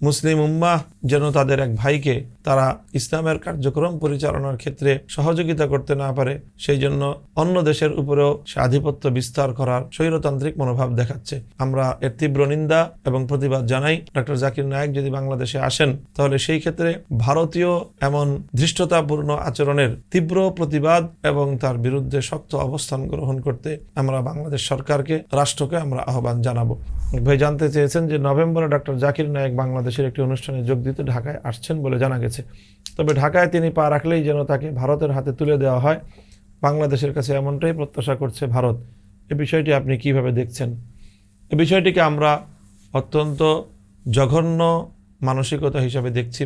মুসলিম উম্মাহ যেন তাদের এক ভাইকে তারা ইসলামের কার্যক্রম পরিচালনার ক্ষেত্রে সহযোগিতা করতে না পারে, সেই জন্য অন্য দেশের উপরেও সে আধিপত্য বিস্তার করার স্বৈরতান্ত্রিক মনোভাব দেখাচ্ছে। আমরা এর তীব্র নিন্দা এবং প্রতিবাদ জানাই। ডক্টর জাকির নায়েক যদি বাংলাদেশে আসেন তাহলে সেই ক্ষেত্রে ভারতীয় এমন ধৃষ্টতাপূর্ণ আচরণের তীব্র প্রতিবাদ এবং তার বিরুদ্ধে শক্ত অবস্থান গ্রহণ করতে আমরা বাংলাদেশ সরকারকে, রাষ্ট্রকে আমরা আহ্বান জানাবো। ভাই জানতে চেয়েছেন যে নভেম্বরে ডক্টর জাকির নায়েক বাংলাদেশের একটি অনুষ্ঠানে যোগ দিতে ঢাকায় আসছেন বলে জানা গেছে। তবে ঢাকায় তিনি পা রাখলেই যেন তাকে ভারতের হাতে তুলে দেওয়া হয়, বাংলাদেশের কাছে এমনটাই প্রত্যাশা করছে ভারত। এ বিষয়টি আপনি কিভাবে দেখছেন? এ বিষয়টিকে আমরা অত্যন্ত জঘন্য মানসিকতা হিসাবে দেখছি।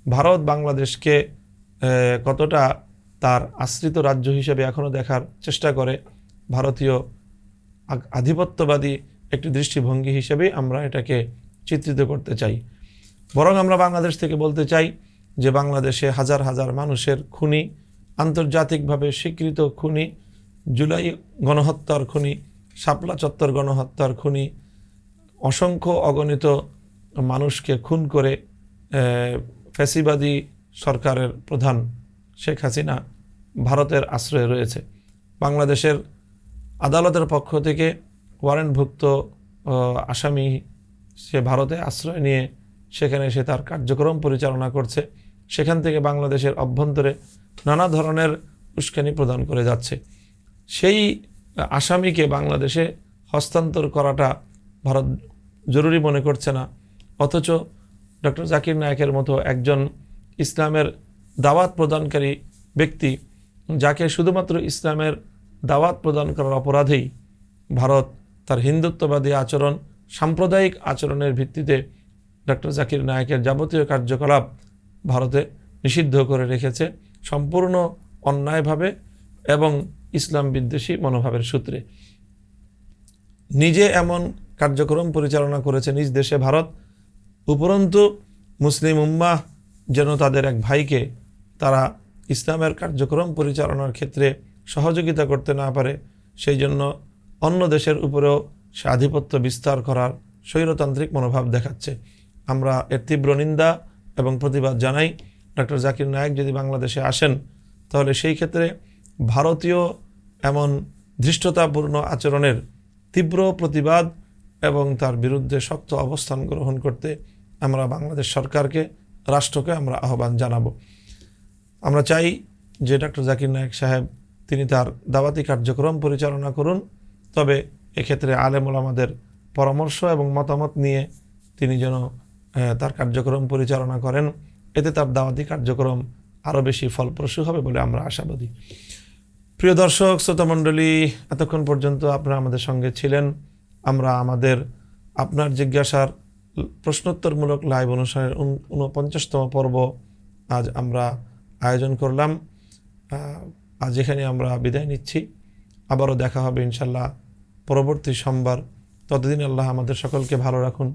ভারত বাংলাদেশকে কতটা তার আশ্রিত রাজ্য হিসেবে এখনও দেখার চেষ্টা করে, ভারতীয় আধিপত্যবাদী একটি দৃষ্টিভঙ্গি হিসেবে আমরা এটাকে চিত্রিত করতে চাই। বরং আমরা বাংলাদেশ থেকে বলতে চাই যে বাংলাদেশে হাজার হাজার মানুষের খুনি, আন্তর্জাতিকভাবে স্বীকৃত খুনি, জুলাই গণহত্যার খুনি, শাপলা চত্বর গণহত্যার খুনি, অসংখ্য অগণিত মানুষকে খুন করে ফ্যাসিবাদী সরকারের প্রধান শেখ হাসিনা ভারতের আশ্রয়ে রয়েছে। বাংলাদেশের আদালতের পক্ষ থেকে ওয়ারেন্টভুক্ত আসামি সে ভারতে আশ্রয় নিয়ে সেখানে সে তার কার্যক্রম পরিচালনা করছে। সেখান থেকে বাংলাদেশের অভ্যন্তরে নানা ধরনের উস্কানি প্রদান করে যাচ্ছে। সেই আসামিকে বাংলাদেশে হস্তান্তর করাটা ভারত জরুরি মনে করছে না, অথচ ডক্টর জাকির নায়েকের মতো একজন ইসলামের দাওয়াত প্রদানকারী ব্যক্তি, যাকে শুধুমাত্র ইসলামের দাওয়াত প্রদান করার অপরাধেই ভারত তার হিন্দুত্ববাদী আচরণ, সাম্প্রদায়িক আচরণের ভিত্তিতে ডক্টর জাকির নায়েকের যাবতীয় কার্যকলাপ ভারতে নিষিদ্ধ করে রেখেছে, সম্পূর্ণ অন্যায়ভাবে এবং ইসলাম বিদ্বেষী মনোভাবের সূত্রে। নিজে এমন কার্যক্রম পরিচালনা করেছে নিজ দেশে ভারত, উপরন্তু মুসলিম উম্মাহ যেন তাদের এক ভাইকে তারা ইসলামের কার্যক্রম পরিচালনার ক্ষেত্রে সহযোগিতা করতে না পারে, সেই জন্য অন্য দেশের উপরেও সে আধিপত্য বিস্তার করার স্বৈরতান্ত্রিক মনোভাব দেখাচ্ছে। আমরা এর তীব্র নিন্দা এবং প্রতিবাদ জানাই। ডক্টর জাকির নায়েক যদি বাংলাদেশে আসেন তাহলে সেই ক্ষেত্রে ভারতীয় এমন ধৃষ্টতাপূর্ণ আচরণের তীব্র প্রতিবাদ এবং তার বিরুদ্ধে শক্ত অবস্থান গ্রহণ করতে আমরা বাংলাদেশ সরকারকে, রাষ্ট্রকে আমরা আহ্বান জানাবো। আমরা চাই যে ডক্টর জাকির নায়েক সাহেব তিনি তার দাওয়াতি কার্যক্রম পরিচালনা করুন, তবে এক্ষেত্রে আলেম ওলামাদের পরামর্শ এবং মতামত নিয়ে তিনি যেন তার কার্যক্রম পরিচালনা করেন, এতে তার দাওয়াতি কার্যক্রম আরও বেশি ফলপ্রসূ হবে বলে আমরা আশাবাদী। প্রিয় দর্শক শ্রোতা মণ্ডলী, এতক্ষণ পর্যন্ত আপনারা আমাদের সঙ্গে ছিলেন। আমরা আপনার জিজ্ঞাসার প্রশ্নোত্তরমূলক লাইভ অনুষ্ঠানের 49তম পর্ব আজ আমরা আয়োজন করলাম। আজ এখানে আমরা বিদায় নিচ্ছি, আবারও দেখা হবে ইনশাল্লাহ পরবর্তী সোমবার। ততদিন আল্লাহ আমাদের সকলকে ভালো রাখুন,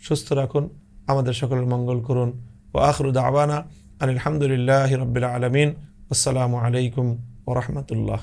সুস্থ রাখুন, আমাদের সকলের মঙ্গল করুন। ও আখিরু দাওয়ানা আনিল হামদুলিল্লাহি রাব্বিল আলামিন। আসসালামু আলাইকুম ওয়া রাহমাতুল্লাহ।